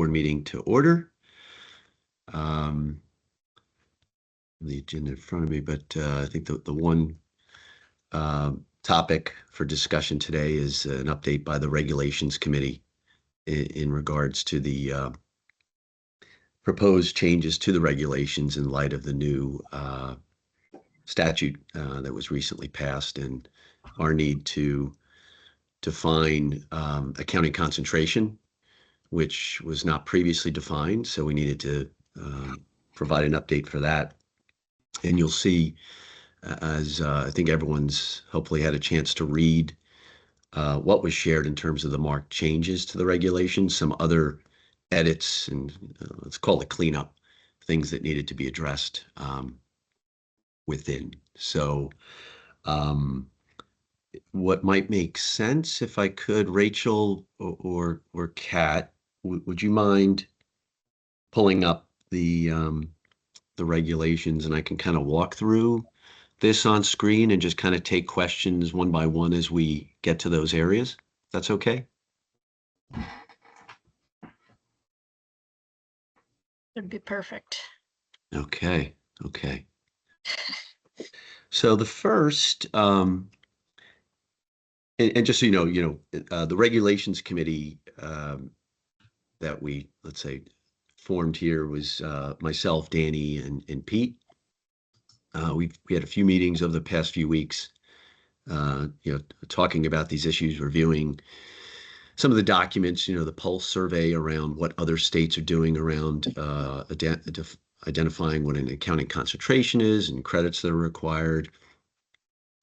board meeting to order. The agenda in front of me, but I think the one topic for discussion today is an update by the Regulations Committee in regards to the proposed changes to the regulations in light of the new statute that was recently passed, and our need to define accounting concentration, which was not previously defined. So we needed to provide an update for that. And you'll see, as I think everyone's hopefully had a chance to read what was shared in terms of the marked changes to the regulations, some other edits, and let's call it cleanup, things that needed to be addressed within. So what might make sense, if I could, Rachel or Kat, would you mind pulling up the regulations, and I can kind of walk through this on screen and just kind of take questions one by one as we get to those areas? That's okay? It'd be perfect. Okay. So the first, and just so you know, the Regulations Committee that we, let's say, formed here was myself, Danny, and Pete. We had a few meetings over the past few weeks, talking about these issues, reviewing some of the documents, the pulse survey around what other states are doing around identifying what an accounting concentration is and credits that are required,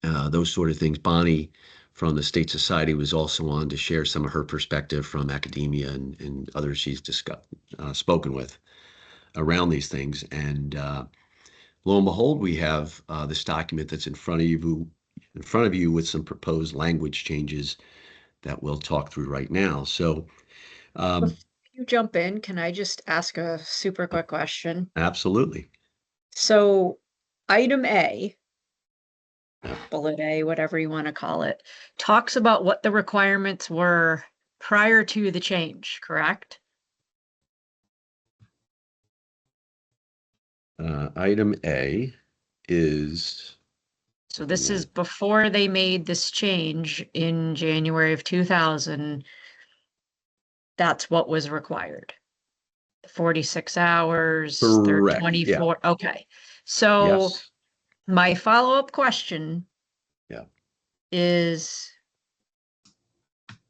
those sort of things. Bonnie from the State Society was also on to share some of her perspective from academia and others she's spoken with around these things. And lo and behold, we have this document that's in front of you with some proposed language changes that we'll talk through right now. So Before you jump in, can I just ask a super quick question? Absolutely. So item A, bullet A, whatever you want to call it, talks about what the requirements were prior to the change, correct? Item A is... So this is before they made this change in January of 2000. That's what was required. 46 hours, Correct. 24. Yeah. Okay. So yes. My follow-up question is,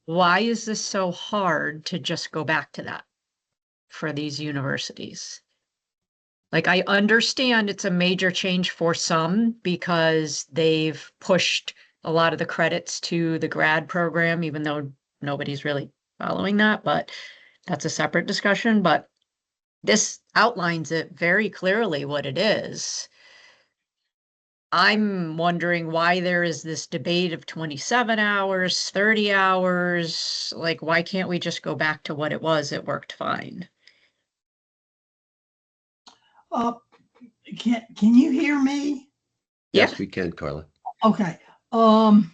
why is this so hard to just go back to that for these universities? Like, I understand it's a major change for some because they've pushed a lot of the credits to the grad program, even though nobody's really following that, but that's a separate discussion. But this outlines it very clearly what it is. I'm wondering why there is this debate of 27 hours, 30 hours. Like, why can't we just go back to what it was? It worked fine. Can you hear me? Yes, we can, Carla. Okay. Well,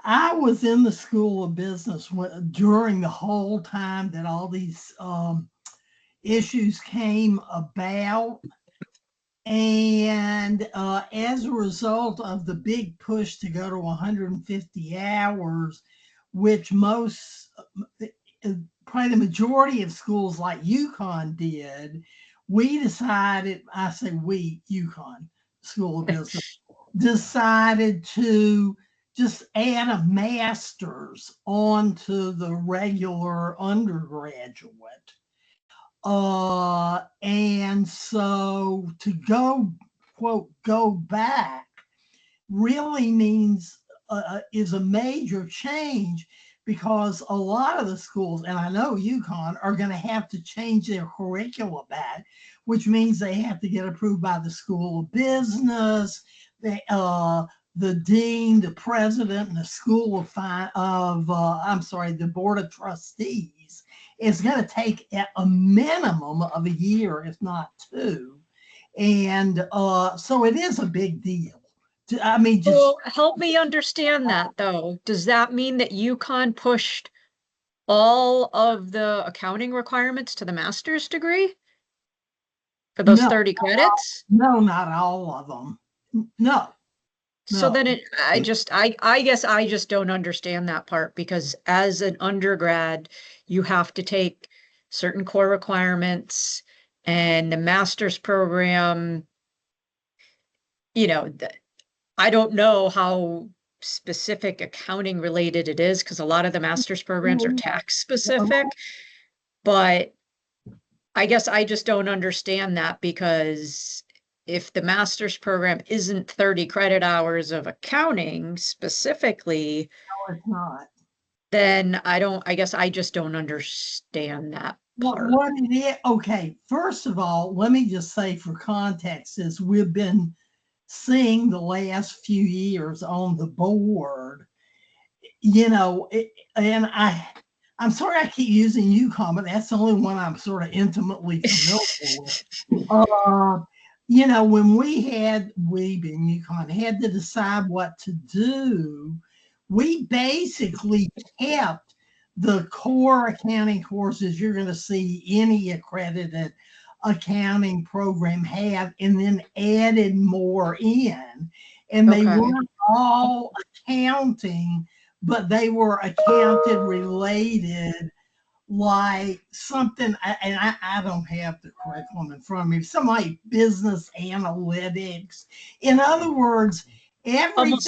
I was in the School of Business during the whole time that all these issues came about. And as a result of the big push to go to 150 hours, which most, probably the majority of schools like UConn did, we decided, I say we, UConn School of Business, decided to just add a master's onto the regular undergraduate. And so to quote, go back really means is a major change, because a lot of the schools, and I know UConn, are going to have to change their curriculum back, which means they have to get approved by the School of Business, the dean, the president, and the the Board of Trustees. It's going to take a minimum of a year, if not two. And so it is a big deal. I mean, just well, help me understand that, though. Does that mean that UConn pushed all of the accounting requirements to the master's degree for those No, 30 credits? no, not all of them. No, So no. then I guess I just don't understand that part because as an undergrad, you have to take certain core requirements and the master's program, I don't know how specific accounting related it is because a lot of the master's programs are tax specific, but I guess I just don't understand that because if the master's program isn't 30 credit hours of accounting specifically, No, it's not. then I guess I just don't understand that part. What it is, okay, first of all, let me just say for context, as we've been seeing the last few years on the board, and I'm sorry I keep using UConn, but that's the only one I'm sort of intimately familiar with. When we being UConn had to decide what to do, we basically kept the core accounting courses you're going to see any accredited accounting program have, and then added more in. And they Okay. weren't all accounting, but they were accounted related, like something, and I don't have the curriculum in front of me, some like business analytics. In other words, everything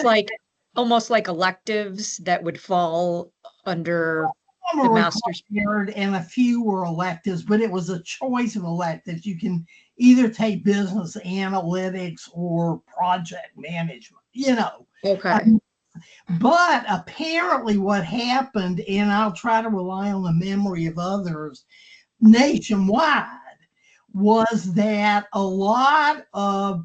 Almost like electives that would fall under the were master's. required and a few were electives, but it was a choice of electives. You can either take business analytics or project management. Okay. But apparently what happened, and I'll try to rely on the memory of others nationwide, was that a lot of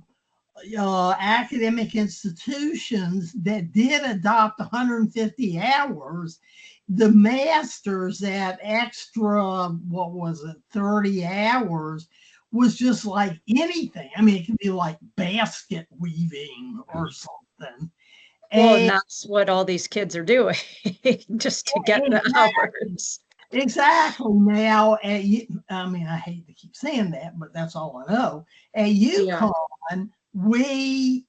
academic institutions that did adopt 150 hours, the masters at extra, what was it, 30 hours, was just like anything. I mean, it could be like basket weaving or something. Well, and And that's what all these kids are doing just to get the hours. exactly. Now, I mean, I hate to keep saying that, but that's all I know. At Yeah. UConn, we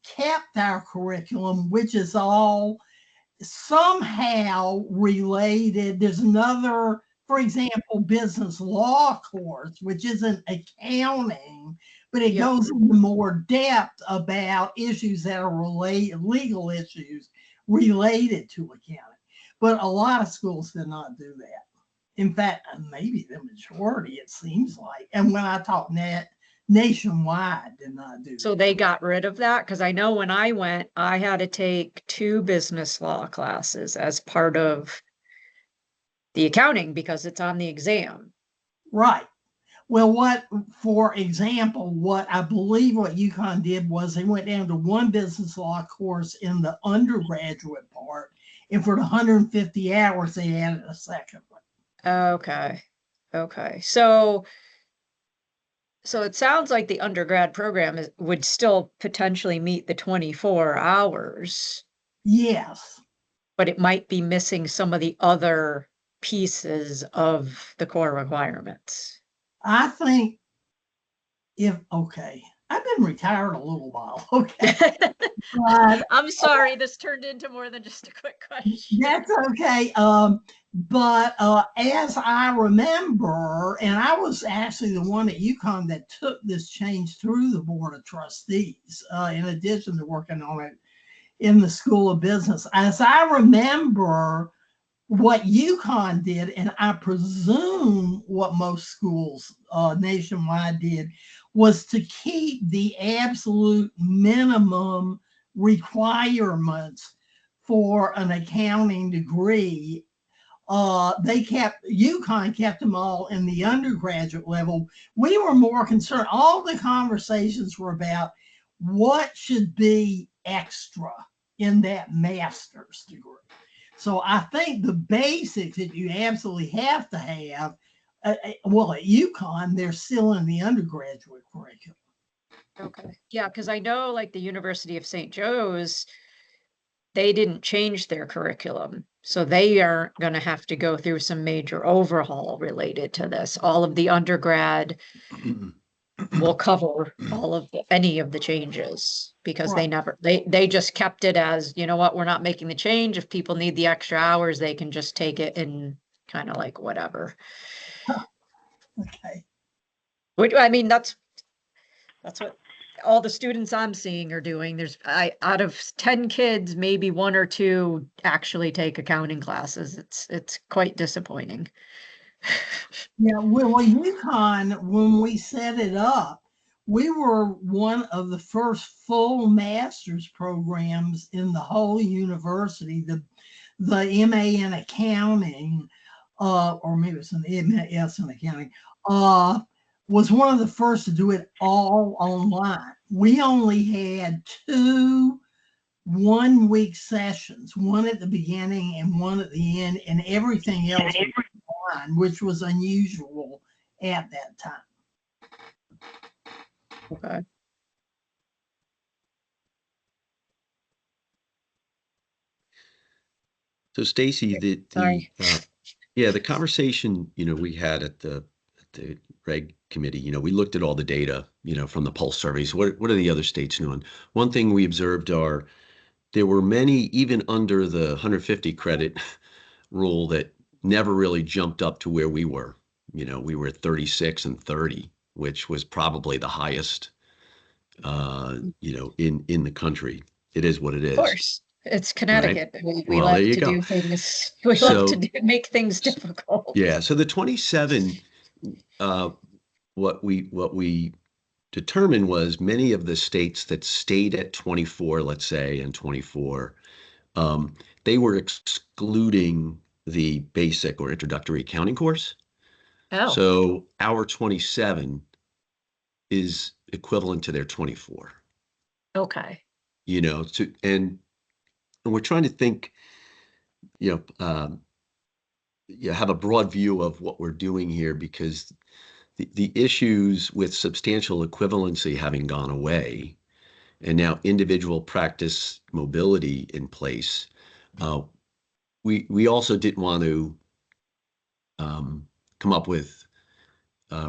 kept our curriculum, which is all somehow related. There's another, for example, business law course, which isn't accounting, but it Yep. goes into more depth about issues that are legal issues related to accounting. But a lot of schools did not do that. In fact, maybe the majority, it seems like. And when I talk nationwide, did not do So that. they got rid of that because I know when I went, I had to take 2 business law classes as part of the accounting because it's on the exam. Right. Well, for example, what I believe what UConn did was they went down to one business law course in the undergraduate part, and for the 150 hours, they added a second one. Okay. Okay. So it sounds like the undergrad program would still potentially meet the 24 hours, Yes, but it might be missing some of the other pieces of the core requirements. I think okay, I've been retired a little while, okay, but I'm sorry, this turned into more than just a quick question. that's okay. But as I remember, and I was actually the one at UConn that took this change through the Board of Trustees, in addition to working on it in the School of Business. As I remember, what UConn did, and I presume what most schools nationwide did, was to keep the absolute minimum requirements for an accounting degree. UConn kept them all in the undergraduate level. We were more concerned. All the conversations were about what should be extra in that master's degree. So I think the basics that you absolutely have to have, well, at UConn, they're still in the undergraduate curriculum. Okay. Yeah, because I know like the University of St. Joe's, they didn't change their curriculum. So they aren't going to have to go through some major overhaul related to this. All of the undergrad will cover any of the changes because Right. they just kept it as, you know what, we're not making the change. If people need the extra hours, they can just take it and kind of like whatever. Okay. Which, I mean, that's what all the students I'm seeing are doing. Out of 10 kids, maybe one or two actually take accounting classes. It's quite disappointing. Yeah, well, UConn, when we set it up, we were one of the first full master's programs in the whole university. The MA in accounting, or maybe it's an MS in accounting, was one of the first to do it all online. We only had 2 1-week sessions, one at the beginning and one at the end, and everything else was online, which was unusual at that time. Okay. So Stacy, Sorry. the conversation, we had at the reg committee, we looked at all the data, from the pulse surveys. What are the other states doing? One thing we observed are there were many, even under the 150 credit rule, that never really jumped up to where we were. We were at 36 and 30, which was probably the highest, in the country. It is what it is. Of course. It's Right? Connecticut. We Well, there love you to go. do things. We love So, to make things difficult. yeah. So the 27, what we determined was many of the states that stayed at 24, let's say, and 24, they were excluding the basic or introductory accounting course. Oh, So our 27 is equivalent to their 24, okay. and we're trying to think, have a broad view of what we're doing here, because the issues with substantial equivalency having gone away and now individual practice mobility in place, we also didn't want to come up with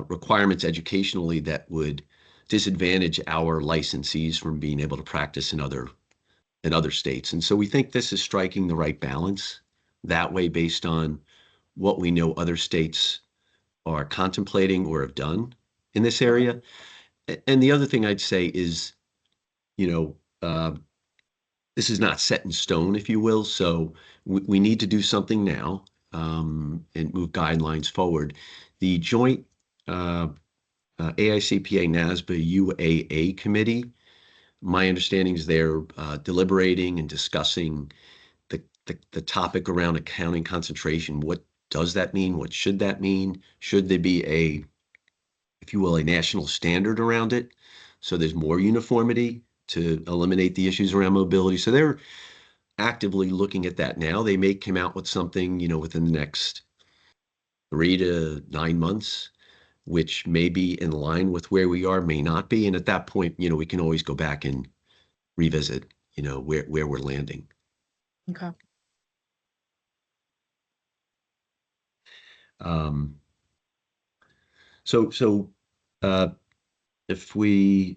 requirements educationally that would disadvantage our licensees from being able to practice in other states. And so we think this is striking the right balance that way, based on what we know other states are contemplating or have done in this area. And the other thing I'd say is, this is not set in stone, if you will. So we need to do something now, and move guidelines forward. The joint AICPA NASBA UAA committee, my understanding is they're deliberating and discussing the topic around accounting concentration. What does that mean? What should that mean? Should there be if you will, a national standard around it, so there's more uniformity to eliminate the issues around mobility? So they're actively looking at that now. They may come out with something, within the next 3 to 9 months, which may be in line with where we are, may not be. And at that point, we can always go back and revisit, where we're landing. Okay. So if I'm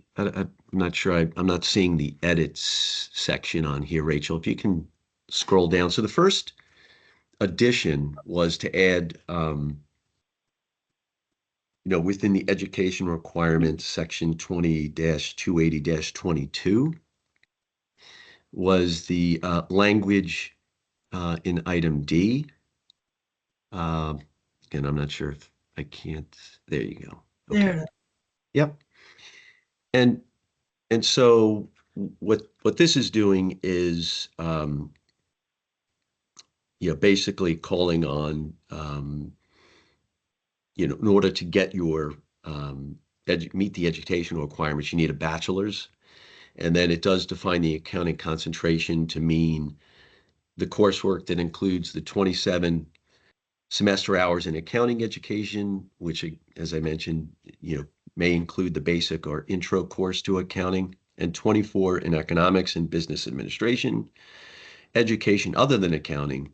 not sure, I'm not seeing the edits section on here, Rachel, if you can scroll down. So the first addition was to add, within the education requirements, section 20-280-22, was the language in item D. Again, I'm not sure if I can't. There you go. Okay. There. Yep. And so what this is doing is, basically calling on, in order to get your meet the educational requirements, you need a bachelor's. And then it does define the accounting concentration to mean the coursework that includes the 27 semester hours in accounting education, which, as I mentioned, may include the basic or intro course to accounting, and 24 in economics and business administration. education other than accounting.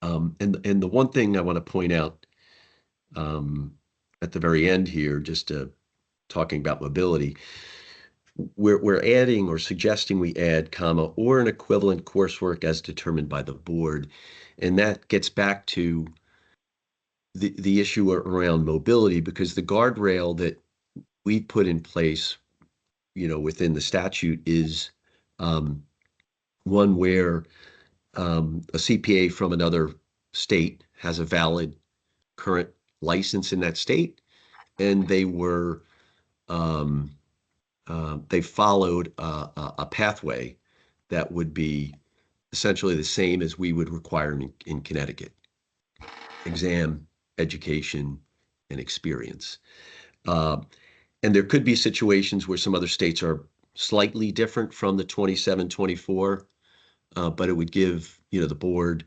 And the one thing I want to point out at the very end here, just talking about mobility, we're adding or suggesting we add, comma, or an equivalent coursework as determined by the board. And that gets back to the issue around mobility, because the guardrail that we put in place, within the statute is one where a CPA from another state has a valid current license in that state, and they followed a pathway that would be essentially the same as we would require in Connecticut: exam, education, and experience. And there could be situations where some other states are slightly different from the 27, 24, but it would give, the board,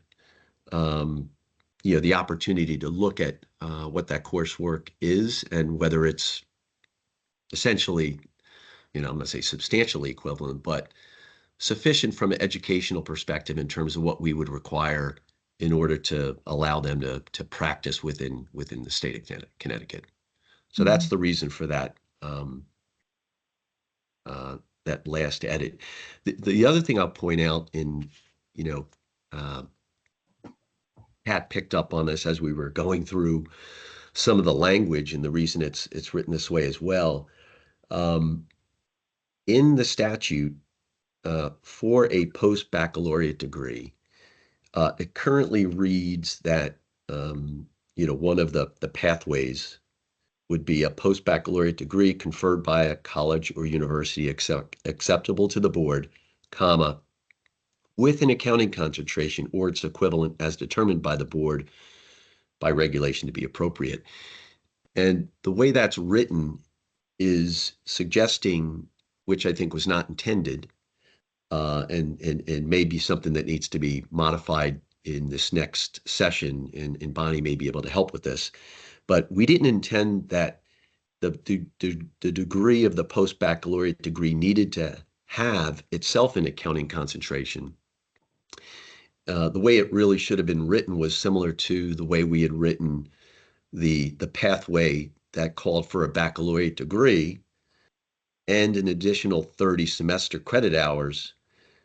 the opportunity to look at what that coursework is and whether it's essentially, I'm going to say substantially equivalent, but sufficient from an educational perspective in terms of what we would require in order to allow them to practice within the state of Connecticut. So that's the reason for that that last edit. The other thing I'll point out Pat picked up on this as we were going through some of the language, and the reason it's written this way as well. In the statute, for a post-baccalaureate degree, it currently reads that one of the pathways would be a post-baccalaureate degree conferred by a college or university acceptable to the board, comma, with an accounting concentration or its equivalent as determined by the board by regulation to be appropriate. And the way that's written is suggesting, which I think was not intended, and may be something that needs to be modified in this next session, and Bonnie may be able to help with this. But we didn't intend that the degree of the post-baccalaureate degree needed to have itself an accounting concentration. The way it really should have been written was similar to the way we had written the pathway that called for a baccalaureate degree and an additional 30 semester credit hours.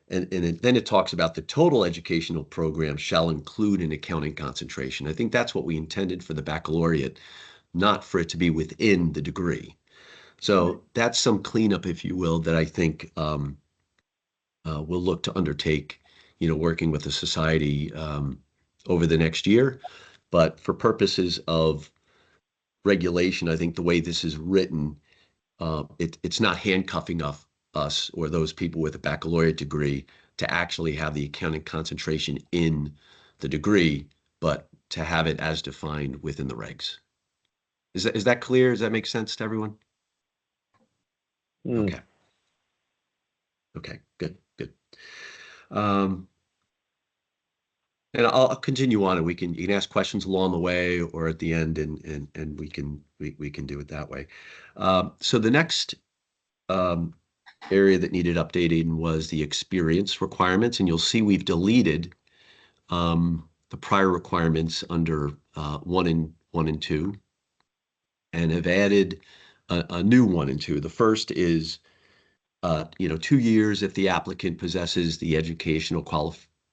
And then it talks about the total educational program shall include an accounting concentration. I think that's what we intended for the baccalaureate, not for it to be within the degree. So that's some cleanup, if you will, that I think we'll look to undertake, working with the society over the next year. But for purposes of regulation, I think the way this is written, it's not handcuffing us or those people with a baccalaureate degree to actually have the accounting concentration in the degree, but to have it as defined within the regs. Is that clear? Does that make sense to everyone? Okay. Okay, good. And I'll continue on, and you can ask questions along the way or at the end, and we can do it that way. So the next area that needed updating was the experience requirements, and you'll see we've deleted the prior requirements under 1 and 2, and have added a new 1 and 2. The first is 2 years if the applicant possesses the educational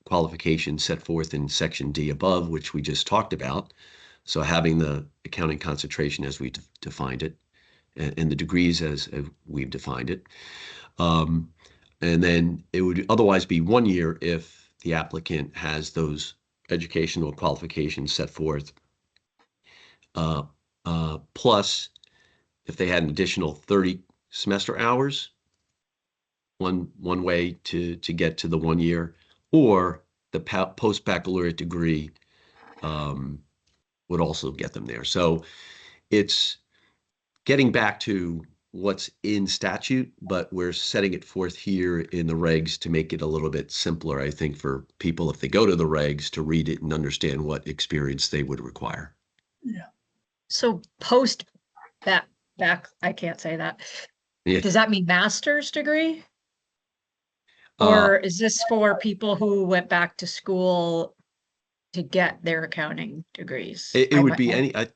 qualifications set forth in Section D above, which we just talked about. So having the accounting concentration as we defined it, and the degrees as we've defined it. And then it would otherwise be 1 year if the applicant has those educational qualifications set forth, plus if they had an additional 30 semester hours, one way to get to the 1 year, or the post-baccalaureate degree would also get them there. So it's getting back to what's in statute, but we're setting it forth here in the regs to make it a little bit simpler, I think, for people, if they go to the regs, to read it and understand what experience they would require. Yeah. So back, I can't say that. Yeah. Does that mean master's degree? Or is this for people who went back to school to get their accounting degrees? It would be any, I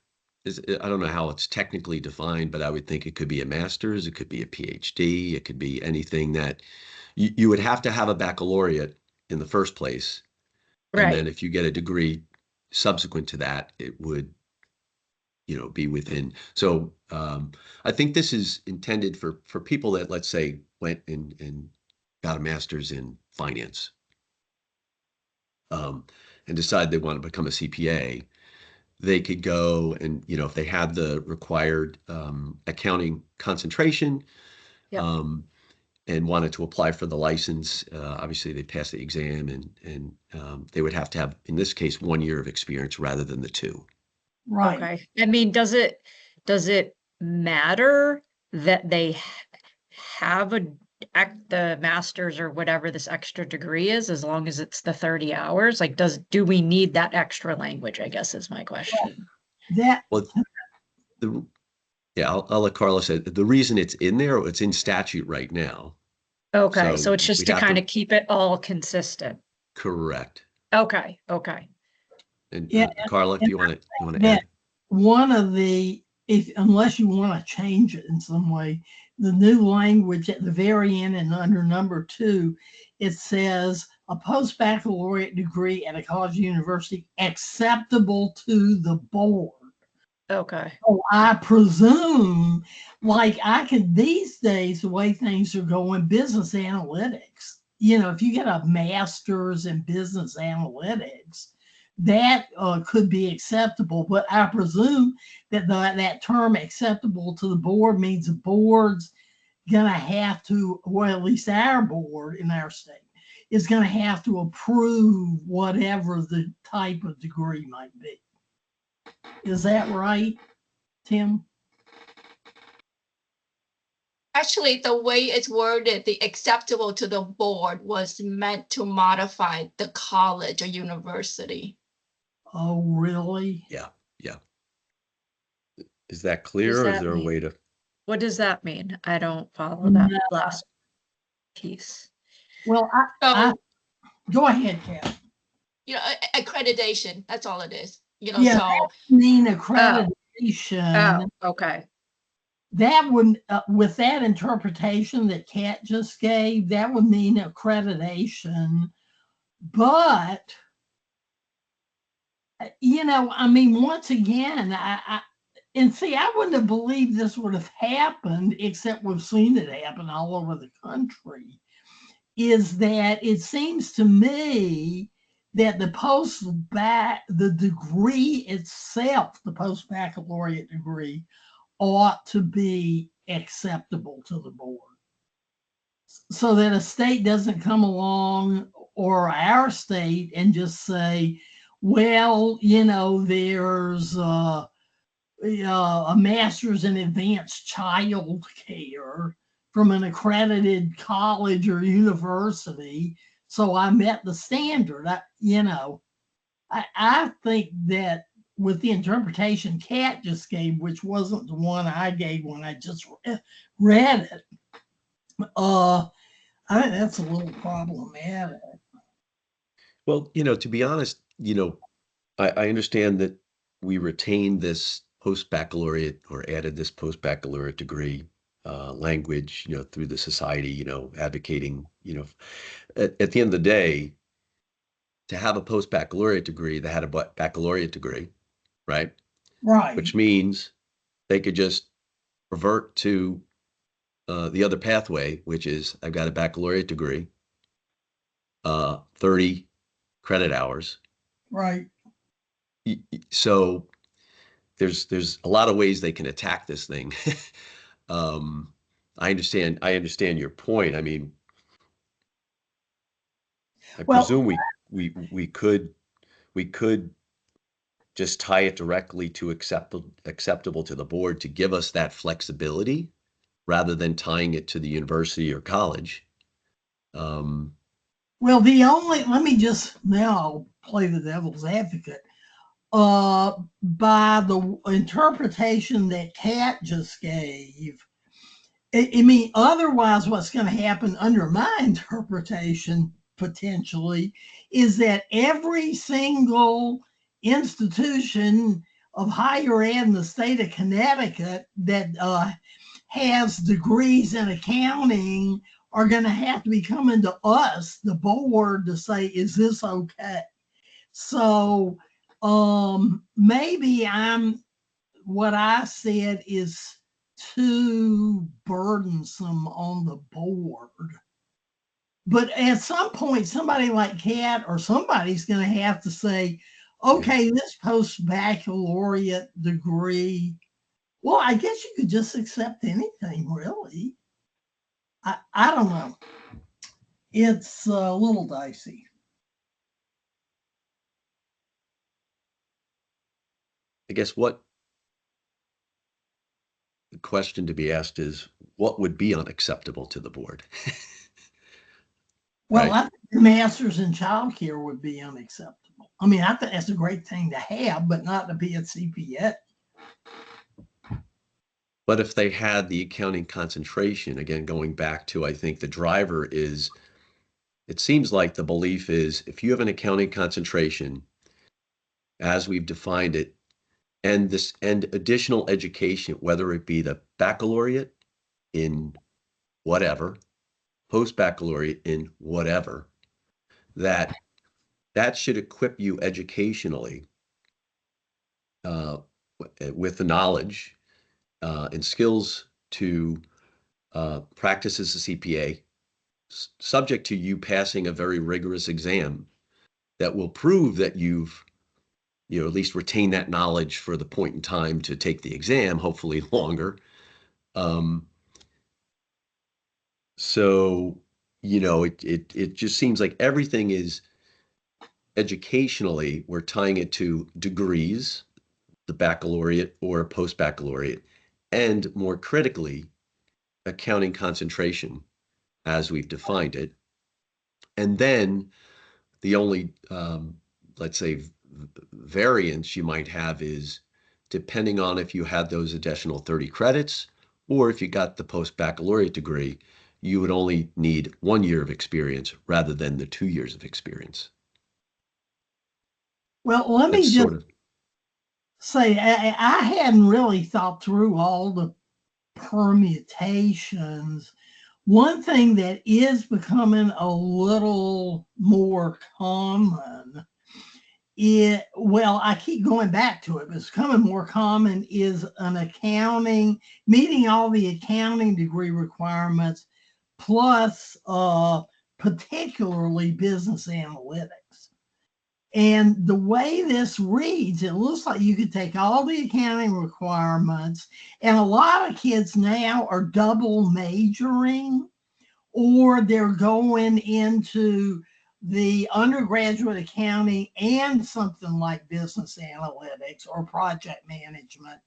don't know how it's technically defined, but I would think it could be a master's, it could be a PhD, it could be anything that you would have to have a baccalaureate in the first place. And then Right. if you get a degree subsequent to that, it would, be within. So I think this is intended for people that, let's say, went and got a master's in finance, um, and decide they want to become a CPA. They could go and, if they had the required accounting concentration, Yep. um, and wanted to apply for the license, obviously they pass the exam, and they would have to have, in this case, 1 year of experience rather than the 2. Right. Okay. I mean, does it matter that they have the master's or whatever this extra degree is, as long as it's the 30 hours? Like, do we need that extra language, I guess is my question. That Well, yeah, I'll let Carla say the reason it's in there, it's in statute right now. Okay, So so it's just we'd to have kind to of keep it all consistent. correct. Okay, okay. And yeah, Carla, do and you want to that add? one of the, if unless you want to change it in some way, the new language at the very end and under number 2, it says a post-baccalaureate degree at a college or university acceptable to the board. Okay. Oh, I presume, like I could these days, the way things are going, business analytics, if you get a master's in business analytics, that could be acceptable. But I presume that that term acceptable to the board means the board's gonna have to, or at least our board in our state, is gonna have to approve whatever the type of degree might be. Is that right, Tim? Actually, the way it's worded, the acceptable to the board was meant to modify the college or university. Oh, really? Yeah, yeah. Is that What does clear, or is that there a mean? way to? What does that mean? I don't follow that No. last piece. Well, I So, go ahead, Kat. accreditation, that's all it is. Yeah, So that would mean Oh, accreditation. okay. That would, with that interpretation that Kat just gave, that would mean accreditation. But, I mean, once again, and see, I wouldn't have believed this would have happened, except we've seen it happen all over the country. Is that it seems to me that the degree itself, the post-baccalaureate degree, ought to be acceptable to the board, so that a state doesn't come along, or our state, and just say, well, there's a master's in advanced child care from an accredited college or university, so I met the standard. I think that with the interpretation Kat just gave, which wasn't the one I gave when I just read it, I think that's a little problematic. Well, to be honest, I understand that we retained this post-baccalaureate, or added this post-baccalaureate degree language, through the society, advocating, at the end of the day, to have a post-baccalaureate degree, they had a baccalaureate degree, right? Right. Which means they could just revert to the other pathway, which is I've got a baccalaureate degree, 30 credit hours. Right. So there's a lot of ways they can attack this thing. I understand your point. I mean, I Well, presume we could just tie it directly to acceptable to the board to give us that flexibility, rather than tying it to the university or college. well, let me just now play the devil's advocate. By the interpretation that Kat just gave, I mean, otherwise, what's going to happen under my interpretation potentially is that every single institution of higher ed in the state of Connecticut that has degrees in accounting are going to have to be coming to us, the board, to say, is this okay? So maybe what I said is too burdensome on the board. But at some point, somebody like Kat or somebody's going to have to say, okay, this post-baccalaureate degree, well, I guess you could just accept anything, really. I don't know. It's a little dicey. I guess what the question to be asked is, what would be unacceptable to the board? Well, Right. I think the masters in childcare would be unacceptable. I mean, I think that's a great thing to have, but not to be a CPA. But if they had the accounting concentration, again, going back to, I think the driver is, it seems like the belief is if you have an accounting concentration, as we've defined it, and additional education, whether it be the baccalaureate in whatever, post-baccalaureate in whatever, that should equip you educationally with the knowledge and skills to practice as a CPA, subject to you passing a very rigorous exam that will prove that you've at least retained that knowledge for the point in time to take the exam, hopefully longer. So, it just seems like everything is educationally, we're tying it to degrees, the baccalaureate or post-baccalaureate, and more critically, accounting concentration as we've defined it. And then the only, let's say, variance you might have is depending on if you had those additional 30 credits or if you got the post-baccalaureate degree, you would only need 1 year of experience rather than the 2 years of experience. Well, let me That's just sort of say I hadn't really thought through all the permutations. One thing that is becoming a little more common well, I keep going back to it, but it's becoming more common is an accounting, meeting all the accounting degree requirements, plus particularly business analytics. And the way this reads, it looks like you could take all the accounting requirements, and a lot of kids now are double majoring, or they're going into the undergraduate accounting and something like business analytics or project management.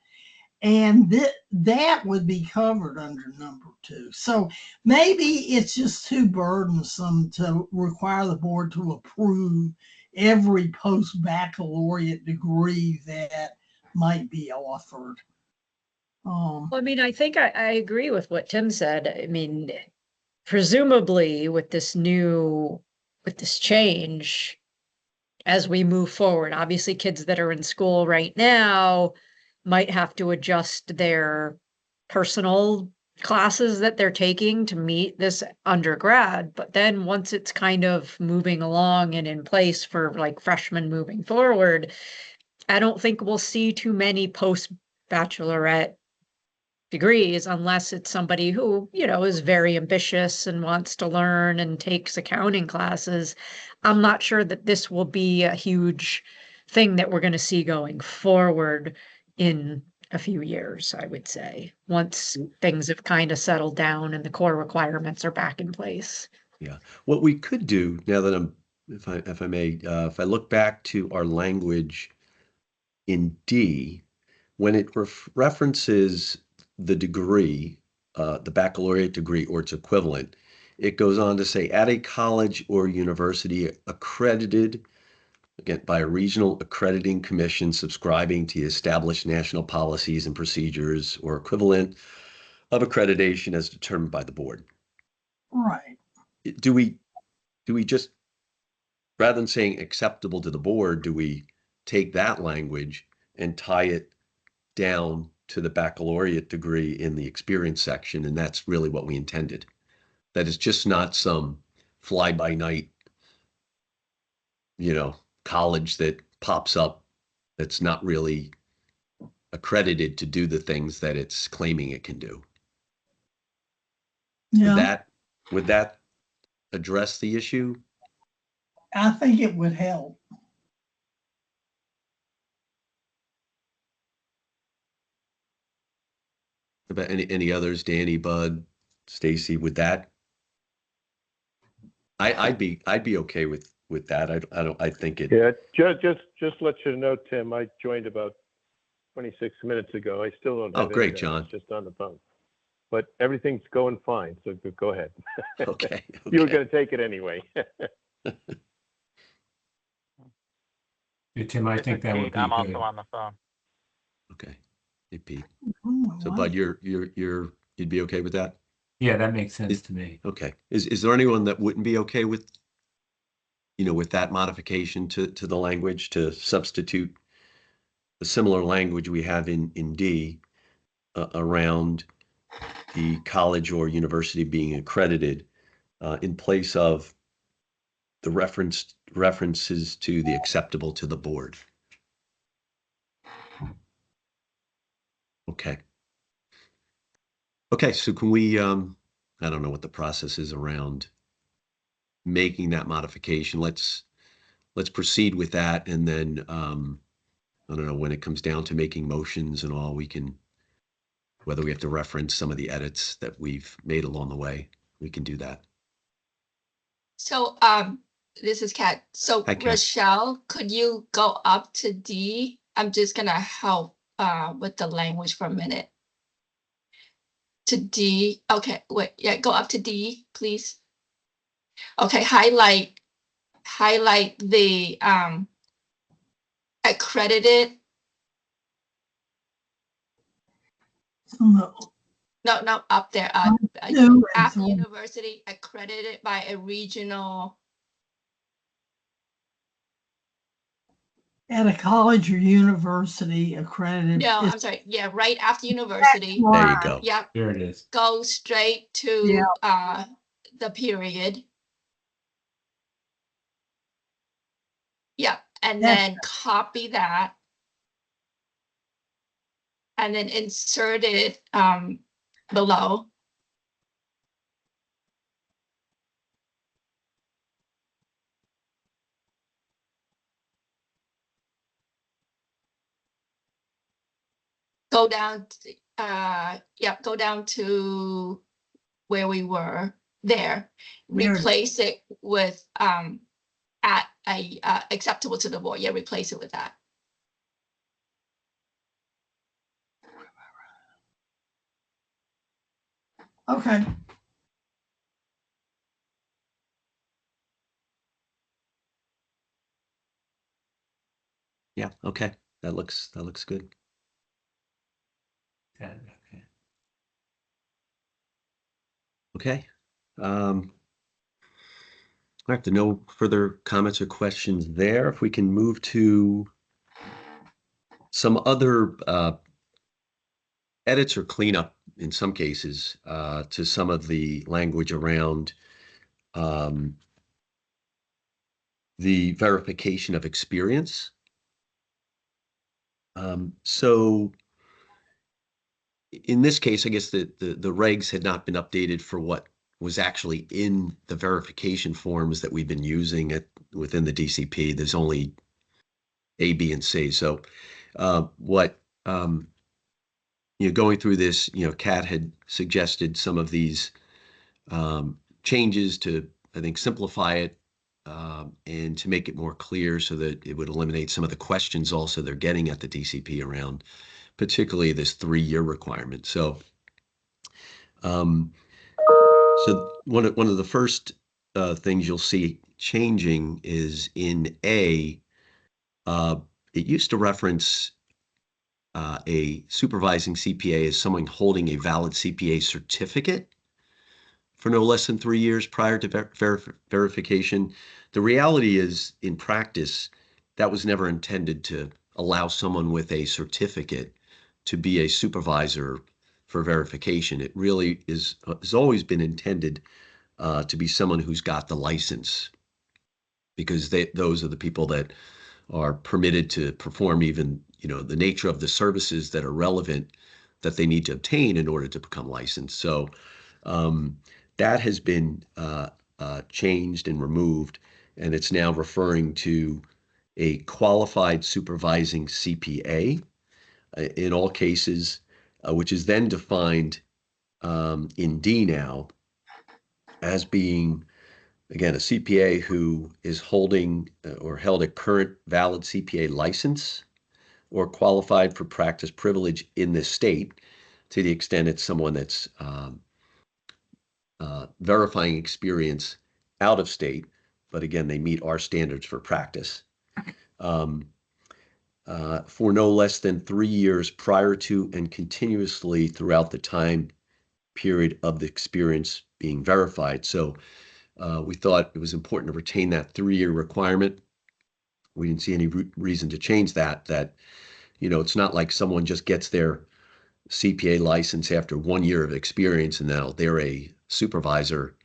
And that would be covered under number 2. So maybe it's just too burdensome to require the board to approve every post-baccalaureate degree that might be offered. I mean, I think I agree with what Tim said. I mean, presumably with this change, as we move forward, obviously kids that are in school right now might have to adjust their personal classes that they're taking to meet this undergrad. But then once it's kind of moving along and in place for like freshmen moving forward, I don't think we'll see too many post-bachelorette degrees unless it's somebody who, is very ambitious and wants to learn and takes accounting classes. I'm not sure that this will be a huge thing that we're going to see going forward in a few years, I would say, once things have kind of settled down and the core requirements are back in place. Yeah. What we could do now that if I may, if I look back to our language in D, when it references the degree, the baccalaureate degree or its equivalent, it goes on to say at a college or university accredited, again, by a regional accrediting commission subscribing to established national policies and procedures or equivalent, of accreditation as determined by the board. Right. Do we just, rather than saying acceptable to the board, do we take that language and tie it down to the baccalaureate degree in the experience section? And that's really what we intended. That is just not some fly-by-night, college that pops up that's not really accredited to do the things that it's claiming it can do. Yeah. Would that address the issue? I think it would help. About any others, Danny, Bud, Stacy, with that? I'd be okay with that. I think it. Yeah, just let you know, Tim, I joined about 26 minutes ago. I still don't have great, internet. John. It's just on the phone. But everything's going fine, so go ahead. Okay. You were going to take it anyway. Yeah, Tim, I think that would be I'm good. also on the phone. Okay. Hey, Pete. Oh, So wow. Bud, you'd be okay with that? Yeah, that makes sense to me. Okay. Is there anyone that wouldn't be okay with, with that modification to the language, to substitute the similar language we have in D around the college or university being accredited in place of the references to the acceptable to the board? Okay. Okay, so can we, I don't know what the process is around making that modification. Let's proceed with that. And then, I don't know, when it comes down to making motions and all, we can, whether we have to reference some of the edits that we've made along the way, we can do that. So, this is Kat. So Hi, Kat. Rochelle, could you go up to D? I'm just gonna help with the language for a minute. To D. Okay, wait, yeah, go up to D, please. Okay, highlight the accredited. No, No, up there. no, After it's- university accredited by a regional. at a college or university accredited. No, is- I'm sorry. Yeah, right after university. There you go. Yeah, There it is. go straight to the period. Yeah, and That's- then copy that. And then insert it below. Go down, go down to where we were there. There. Replace it with at a acceptable to the board. Yeah, replace it with that. Okay. Yeah, okay. That looks good. Yeah, okay. Okay. All right, no further comments or questions there. If we can move to some other edits or cleanup in some cases to some of the language around the verification of experience. So in this case, I guess the regs had not been updated for what was actually in the verification forms that we've been using within the DCP. There's only A, B, and C. So going through this, Kat had suggested some of these changes to, I think, simplify it and to make it more clear so that it would eliminate some of the questions also they're getting at the DCP around, particularly this 3-year requirement. So, one of the first things you'll see changing is in A. It used to reference a supervising CPA is someone holding a valid CPA certificate for no less than 3 years prior to verification. The reality is, in practice, that was never intended to allow someone with a certificate to be a supervisor for verification. It really has always been intended to be someone who's got the license, because those are the people that are permitted to perform even, the nature of the services that are relevant that they need to obtain in order to become licensed. So that has been changed and removed, and it's now referring to a qualified supervising CPA in all cases, which is then defined in D now as being, again, a CPA who is holding or held a current valid CPA license or qualified for practice privilege in this state, to the extent it's someone that's verifying experience out of state, but again, they meet our standards for practice, for no less than 3 years prior to and continuously throughout the time period of the experience being verified. So we thought it was important to retain that 3-year requirement. We didn't see any reason to change that, it's not like someone just gets their CPA license after 1 year of experience and now they're a supervisor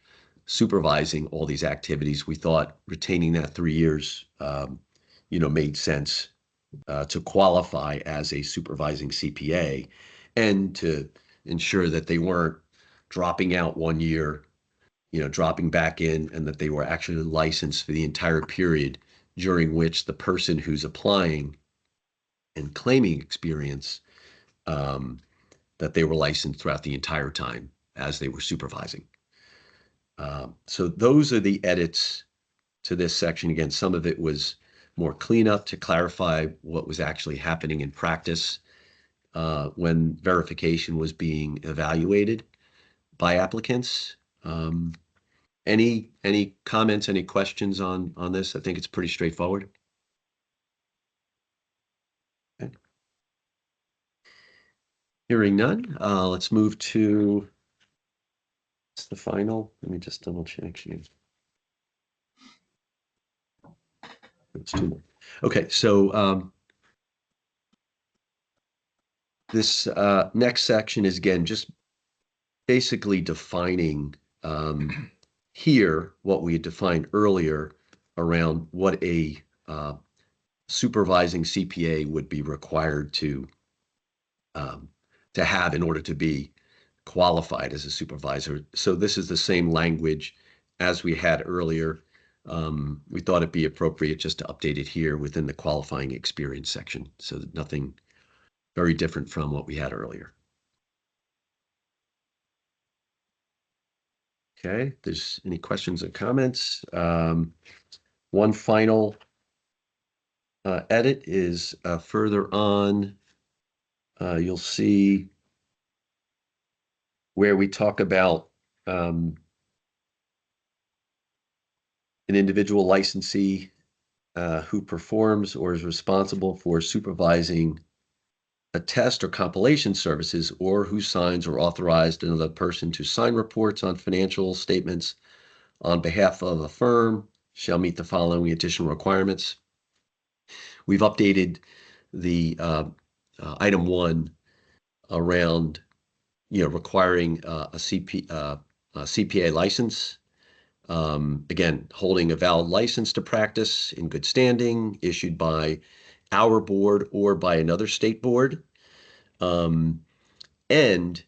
supervising all these activities. We thought retaining that 3 years, made sense to qualify as a supervising CPA, and to ensure that they weren't dropping out 1 year, dropping back in, and that they were actually licensed for the entire period during which the person who's applying and claiming experience, that they were licensed throughout the entire time as they were supervising. So those are the edits to this section. Again, some of it was more cleanup to clarify what was actually happening in practice when verification was being evaluated by applicants. Any comments, any questions on this? I think it's pretty straightforward. Okay. Hearing none, let's move to the final. Let me just double check here. It's 2 more. Okay, so this next section is, again, just basically defining here what we had defined earlier around what a supervising CPA would be required to have in order to be qualified as a supervisor. So this is the same language as we had earlier. We thought it'd be appropriate just to update it here within the qualifying experience section, so that nothing very different from what we had earlier. Okay, if there's any questions or comments. One final edit is further on. You'll see where we talk about an individual licensee who performs or is responsible for supervising a test or compilation services, or who signs or authorized another person to sign reports on financial statements on behalf of a firm, shall meet the following additional requirements. We've updated the item 1 around requiring a CPA license. Again, holding a valid license to practice in good standing, issued by our board or by another state board, and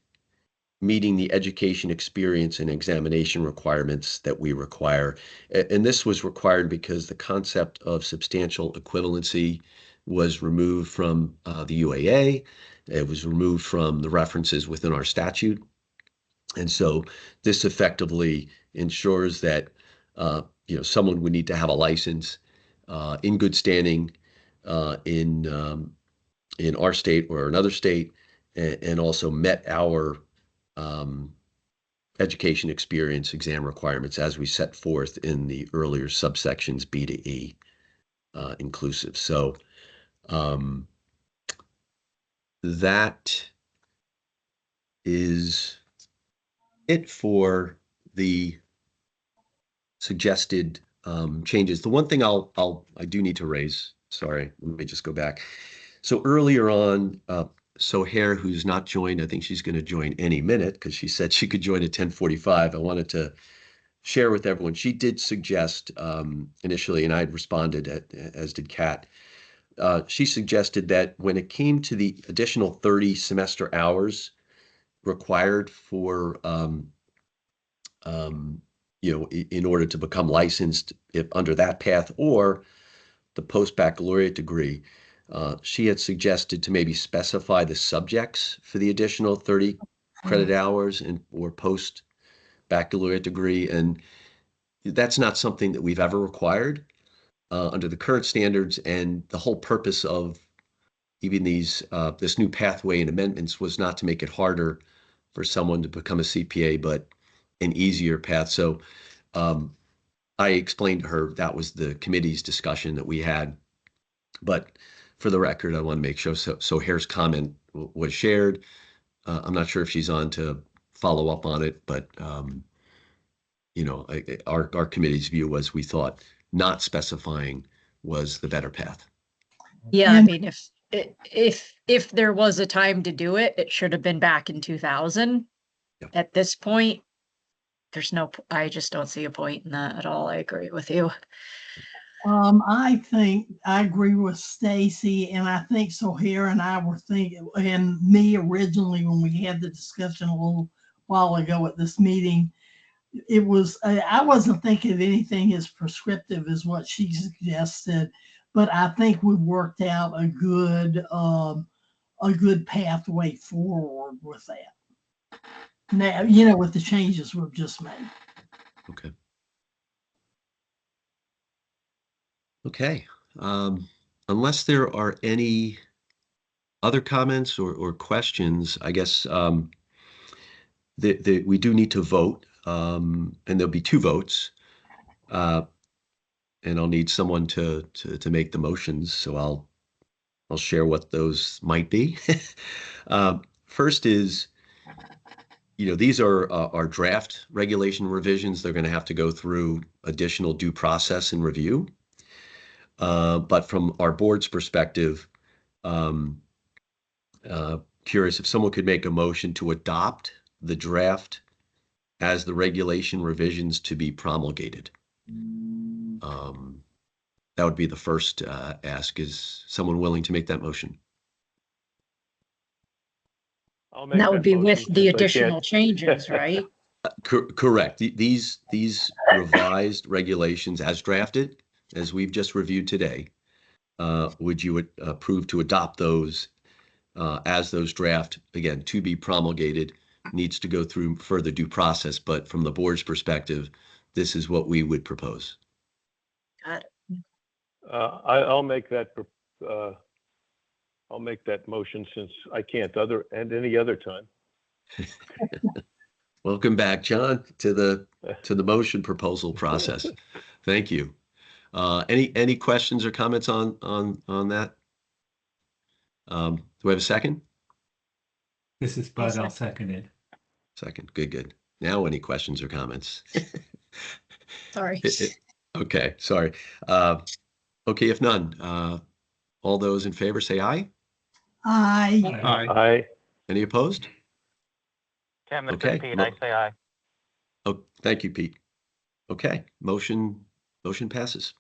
meeting the education, experience, and examination requirements that we require. And this was required because the concept of substantial equivalency was removed from the UAA. It was removed from the references within our statute. And so this effectively ensures that someone would need to have a license in good standing in our state or another state, and also met our education, experience, exam requirements as we set forth in the earlier subsections B to E inclusive. So that is it for the suggested changes. The one thing I do need to raise, sorry, let me just go back. So earlier on, Sohair, who's not joined, I think she's going to join any minute because she said she could join at 10:45. I wanted to share with everyone. She did suggest initially, and I had responded, as did Kat. She suggested that when it came to the additional 30 semester hours required for in order to become licensed if under that path or the post-baccalaureate degree, she had suggested to maybe specify the subjects for the additional 30 credit hours or post-baccalaureate degree. And that's not something that we've ever required under the current standards. And the whole purpose of even this new pathway and amendments was not to make it harder for someone to become a CPA, but an easier path. So I explained to her that was the committee's discussion that we had. But for the record, I want to make sure. So Hare's comment was shared. I'm not sure if she's on to follow up on it, but our committee's view was we thought not specifying was the better path. Yeah, I And- mean, if there was a time to do it, it should have been back in 2000. Yeah. At this point, I just don't see a point in that at all. I agree with you. I think I agree with Stacy, and I think Sohair and I were thinking, and me originally when we had the discussion a little while ago at this meeting, it was I wasn't thinking of anything as prescriptive as what she suggested, but I think we worked out a good pathway forward with that. Now, with the changes we've just made. Okay. Okay. Unless there are any other comments or questions, I guess we do need to vote, and there'll be 2 votes. And I'll need someone to make the motions, so I'll share what those might be. First is, these are our draft regulation revisions. They're going to have to go through additional due process and review. But from our board's perspective, curious if someone could make a motion to adopt the draft as the regulation revisions to be promulgated. That would be the first ask. Is someone willing to make that motion? I'll make That would be with motion the since I additional can't. changes, right? Correct. These revised regulations as drafted, as we've just reviewed today, would you approve to adopt those as those draft, again, to be promulgated, needs to go through further due process, but from the board's perspective, this is what we would propose. Got it. I'll make that. I'll make that motion since I can't any other time. Welcome back, John, to the motion proposal process. Thank you. Any questions or comments on that? Do we have a second? This is Bud, I'll second it. Second. Good. Now any questions or comments? Sorry. Okay, sorry. Okay, if none, all those in favor say aye. Aye. Aye. Any opposed? Tim, this Okay. is Pete. I say aye. Oh, thank you, Pete. Okay, motion passes.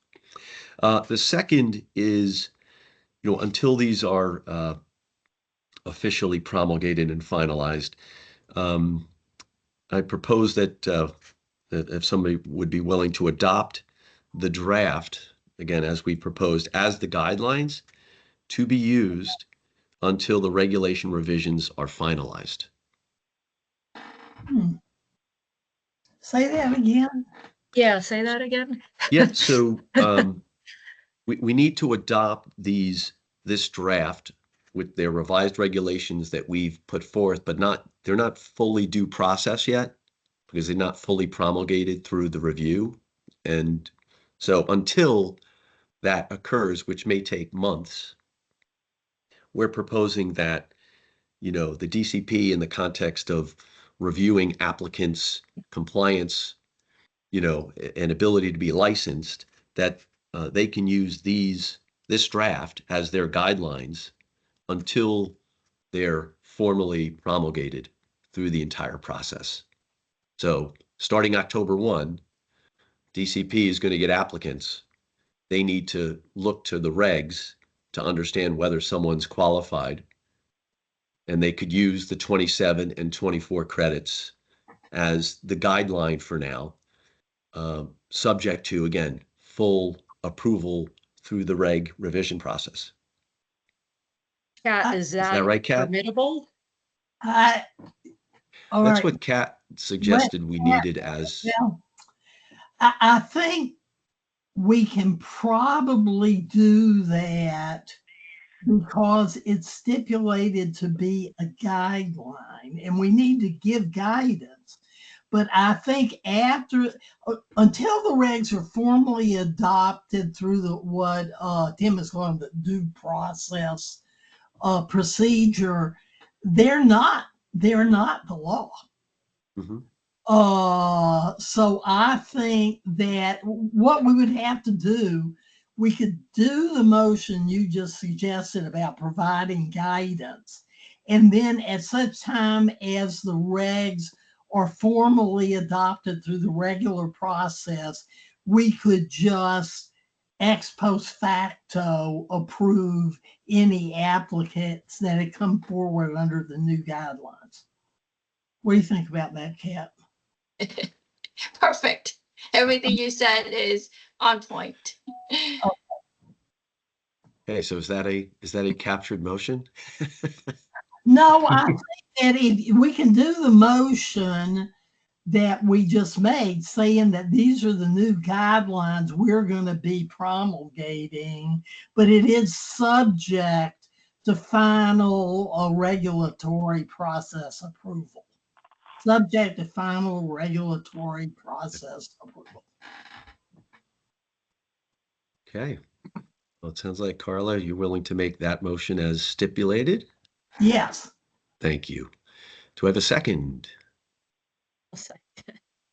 The second is, until these are officially promulgated and finalized, I propose that if somebody would be willing to adopt the draft, again, as we proposed, as the guidelines to be used until the regulation revisions are finalized. Say that again. Yeah, say that again. Yeah, so we need to adopt this draft with their revised regulations that we've put forth, but they're not fully due process yet because they're not fully promulgated through the review. And so until that occurs, which may take months, we're proposing that the DCP in the context of reviewing applicants' compliance, and ability to be licensed, that they can use this draft as their guidelines until they're formally promulgated through the entire process. So starting October 1, DCP is going to get applicants. They need to look to the regs to understand whether someone's qualified. And they could use the 27 and 24 credits as the guideline for now, subject to, again, full approval through the reg revision process. Kat, Is that right, Kat? permittable? All That's right. what Kat suggested we needed as. Well, I think we can probably do that because it's stipulated to be a guideline and we need to give guidance. But I think until the regs are formally adopted through what Tim is calling the due process procedure, they're not the law. Mm-hmm. So I think that what we would have to do, we could do the motion you just suggested about providing guidance. And then at such time as the regs are formally adopted through the regular process, we could just ex post facto approve any applicants that had come forward under the new guidelines. What do you think about that, Kat? Perfect. Everything you said is on point. Okay, so is that a captured motion? No, I think that if we can do the motion that we just made, saying that these are the new guidelines we're going to be promulgating, but it is subject to final regulatory process approval. Subject to final regulatory process approval. Okay. Well, it sounds like, Carla, you're willing to make that motion as stipulated? Yes. Thank you. Do I have a second? I'll say.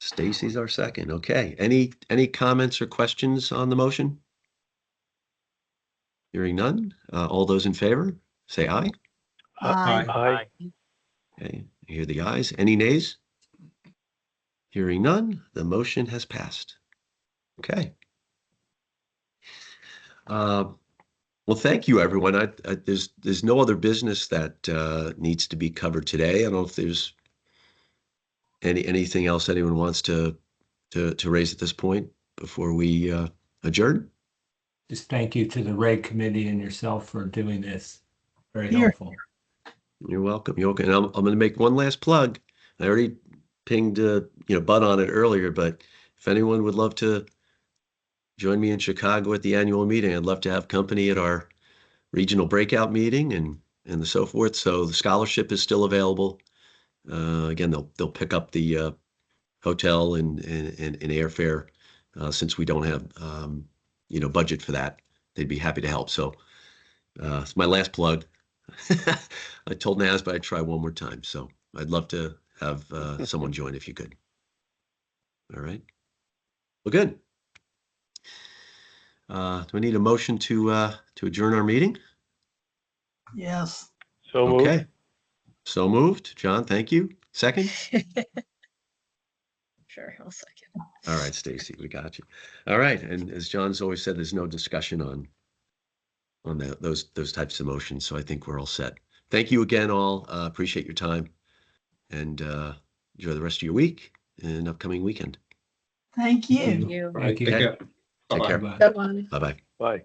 Stacy's our second. Okay. Any comments or questions on the motion? Hearing none. All those in favor, say aye. Aye. Aye. Okay. I hear the ayes. Any nays? Hearing none. The motion has passed. Okay. Well, thank you, everyone. There's no other business that needs to be covered today. I don't know if there's anything else anyone wants to raise at this point before we adjourn. Just thank you to the reg committee and yourself for doing this. Very Here. helpful. You're welcome. You're welcome. And I'm going to make one last plug. I already pinged Bud on it earlier, but if anyone would love to join me in Chicago at the annual meeting, I'd love to have company at our regional breakout meeting and so forth. So the scholarship is still available. Again, they'll pick up the hotel and airfare since we don't have budget for that. They'd be happy to help. So it's my last plug. I told Naz, but I'd try one more time. So I'd love to have someone join if you could. All right. Well, good. Do we need a motion to adjourn our meeting? Yes. So moved. Okay. So moved. John, thank you. Second? Sure, I'll second. All right, Stacy, we got you. All right. And as John's always said, there's no discussion on those types of motions. So I think we're all set. Thank you again, all. Appreciate your time and enjoy the rest of your week and upcoming weekend. Thank you. Thank you. Thank you. Okay. Take care. Bye-bye. Good one. Bye-bye. Bye.